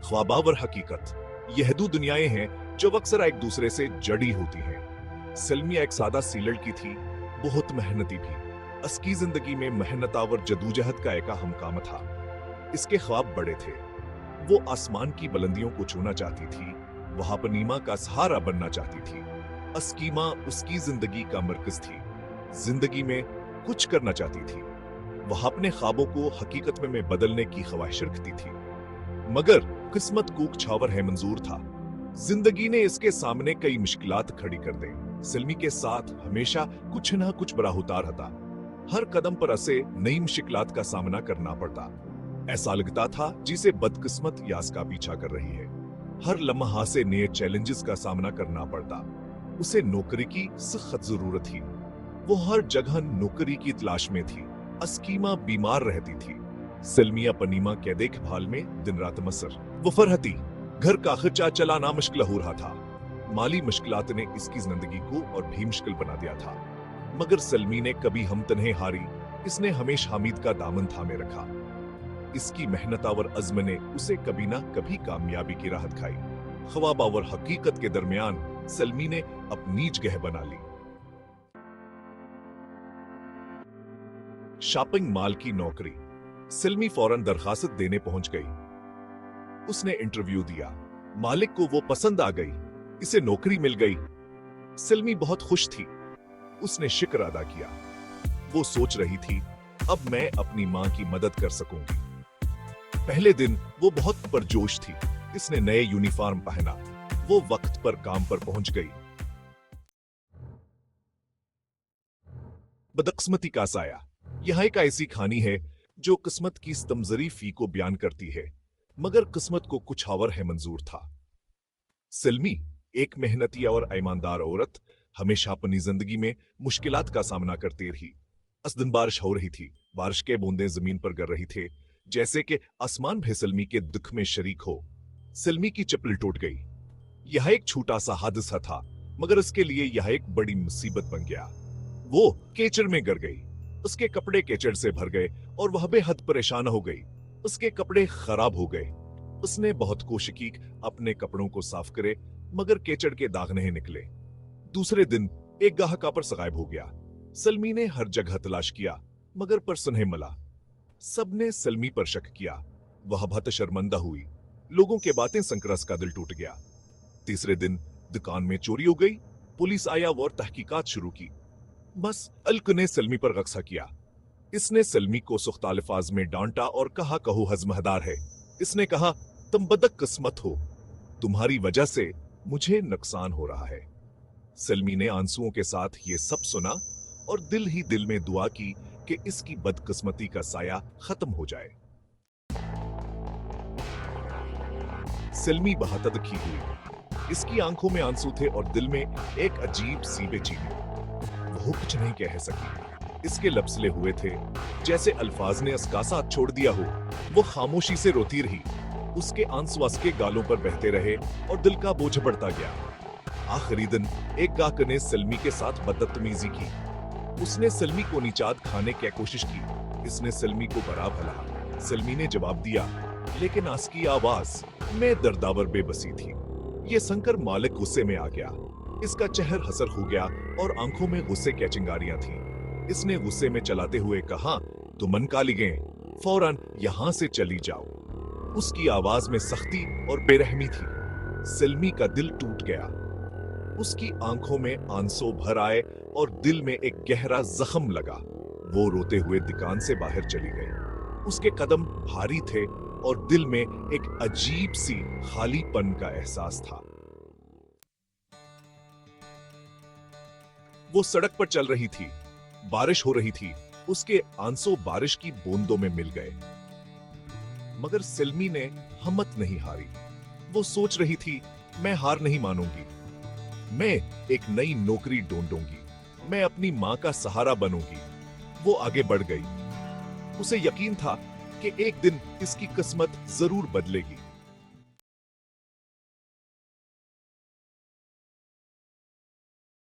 ख्वाबावर हकीकत, यह दो दुनियाएं हैं जो अक्सर एक दूसरे से जड़ी होती हैं। सलमिया एक सादा सी लड़की थी, बहुत मेहनती भी। उसकी जिंदगी में मेहनतावर जदोजहद का एक अहम काम था। इसके ख्वाब बड़े थे। वो आसमान की बुलंदियों को छूना चाहती थी, वह अपनी मां का सहारा बनना चाहती थी। उसकी मां उसकी जिंदगी का मरकज थी, जिंदगी में कुछ करना चाहती थी। वह अपने ख्वाबों को हकीकत में बदलने की ख्वाहिश रखती थी, मगर किस्मत कूक छावर है मंजूर था। जिंदगी ने इसके सामने कई मुश्किलात खड़ी कर दी। सलमी के साथ हमेशा कुछ ना कुछ बड़ा होता रहता। हर कदम पर उसे नई मुश्किलात का सामना करना पड़ता। ऐसा लगता था जिसे बदकिस्मत यास का पीछा कर रही है। हर लम्हा से नए चैलेंजेस का सामना करना पड़ता। उसे नौकरी की सख्त जरूरत थी। वो हर जगह नौकरी की तलाश में थी। उसकी मां बीमार रहती थी। सलमिया पनीमा के देखभाल में दिन रात मसर वो फरहती। घर का खर्चा चलाना मुश्किल हो रहा था। माली मुश्किलात ने इसकी जिंदगी को और भी मुश्किल बना दिया था, मगर सलमी ने कभी हमतन्हे हारी। इसने हमेशा हामिद का दामन थामे रखा। इसकी मेहनतावर अज़्म ने उसे कभी ना कभी कामयाबी की राहत खाई। ख्वाब और हकीकत के दरमियान सलमी ने अपनी जगह बना ली। शॉपिंग मॉल की नौकरी। सलमी फौरन दरखास्त देने पहुंच गई। उसने इंटरव्यू दिया। मालिक को वो पसंद आ गई। इसे नौकरी मिल गई। सलमी बहुत खुश थी। उसने शुक्र अदा किया। वो सोच रही थी, अब मैं अपनी मां की मदद कर सकूंगी। पहले दिन वो बहुत पुरजोश थी। इसने नए यूनिफॉर्म पहना। वो वक्त पर काम पर पहुंच गई। बदकिस्मती का साया। यह एक ऐसी कहानी है जो किस्मत की स्तमजरीफी को बयान करती है, मगर किस्मत को कुछ और है मंजूर था। सलमी एक मेहनती और ईमानदार औरत हमेशा अपनी जिंदगी में मुश्किलात का सामना करती रही। उस दिन बारिश हो रही थी। बारिश के बूंदे जमीन पर गिर रही थे, जैसे कि आसमान भी सलमी के दुख में शरीक हो। सलमी की चप्पल टूट गई। यह एक छोटा सा हादसा था, मगर उसके लिए यह एक बड़ी मुसीबत बन गया। वो कीचड़ में गिर गई। उसके कपड़े कीचड़ से भर गए और वह बेहद परेशान हो गई। उसके कपड़े खराब हो गए। उसने बहुत कोशिश की अपने कपड़ों को साफ करे, मगर कीचड़ के दाग नहीं निकले। दूसरे दिन एक गाहक आपस गायब हो गया। सलमी ने हर जगह तलाश किया, मगर पर्स नहीं मिला। सबने सलमी पर शक किया। वह बहुत शर्मिंदा हुई। लोगों के बातें सुनकर उसका दिल टूट गया। तीसरे दिन दुकान में चोरी हो गई। पुलिस आया और तहकीकात शुरू की। बस अल्क ने सलमी पर गस्सा किया। इसने सलमी को सख्त अल्फाज में डांटा और कहा, कहो हजमहदार है। इसने कहा, तुम बदकिस्मत हो, तुम्हारी वजह से मुझे नुकसान हो रहा है। सलमी ने आंसुओं के साथ ये सब सुना और दिल ही दिल में दुआ की कि इसकी बदकिस्मती का साया खत्म हो जाए। सलमी बहुत दुखी हुई। इसकी आंखों में आंसू थे और दिल में एक अजीब सी बेचैनी। वो कुछ नहीं कह सकी। इसके लब सिले हुए थे, जैसे अल्फाज ने उसका साथ छोड़ दिया हो। वो खामोशी से रोती रही। उसके आंसू उसके गालों पर बहते रहे और दिल का बोझ बढ़ता गया। आखिरी दिन एक गाहक ने सलमी के साथ बदतमीजी की। उसने सलमी को निचाद खाने की कोशिश की। इसने सलमी को बरा भला। सलमी ने जवाब दिया, लेकिन उसकी आवाज में दर्दावर बेबसी थी। ये सुनकर मालिक गुस्से में आ गया। इसका चेहर हसर हो गया और आंखों में गुस्से की चिंगारियां थीं। इसने गुस्से में चलाते हुए कहा, तुम मन काली गए, फौरन यहां से चली जाओ। उसकी आवाज में सख्ती और बेरहमी थी। सलमी का दिल टूट गया। उसकी आंखों में आंसू भर आए और दिल में एक गहरा जख्म लगा। वो रोते हुए दुकान से बाहर चली गई। उसके कदम भारी थे और दिल में एक अजीब सी खालीपन का एहसास था। वो सड़क पर चल रही थी। बारिश हो रही थी। उसके आंसू बारिश की बूंदों में मिल गए, मगर सलमी ने हिम्मत नहीं हारी। वो सोच रही थी, मैं हार नहीं मानूंगी। मैं एक नई नौकरी ढूंढूंगी। मैं अपनी मां का सहारा बनूंगी। वो आगे बढ़ गई। उसे यकीन था कि एक दिन इसकी किस्मत जरूर बदलेगी।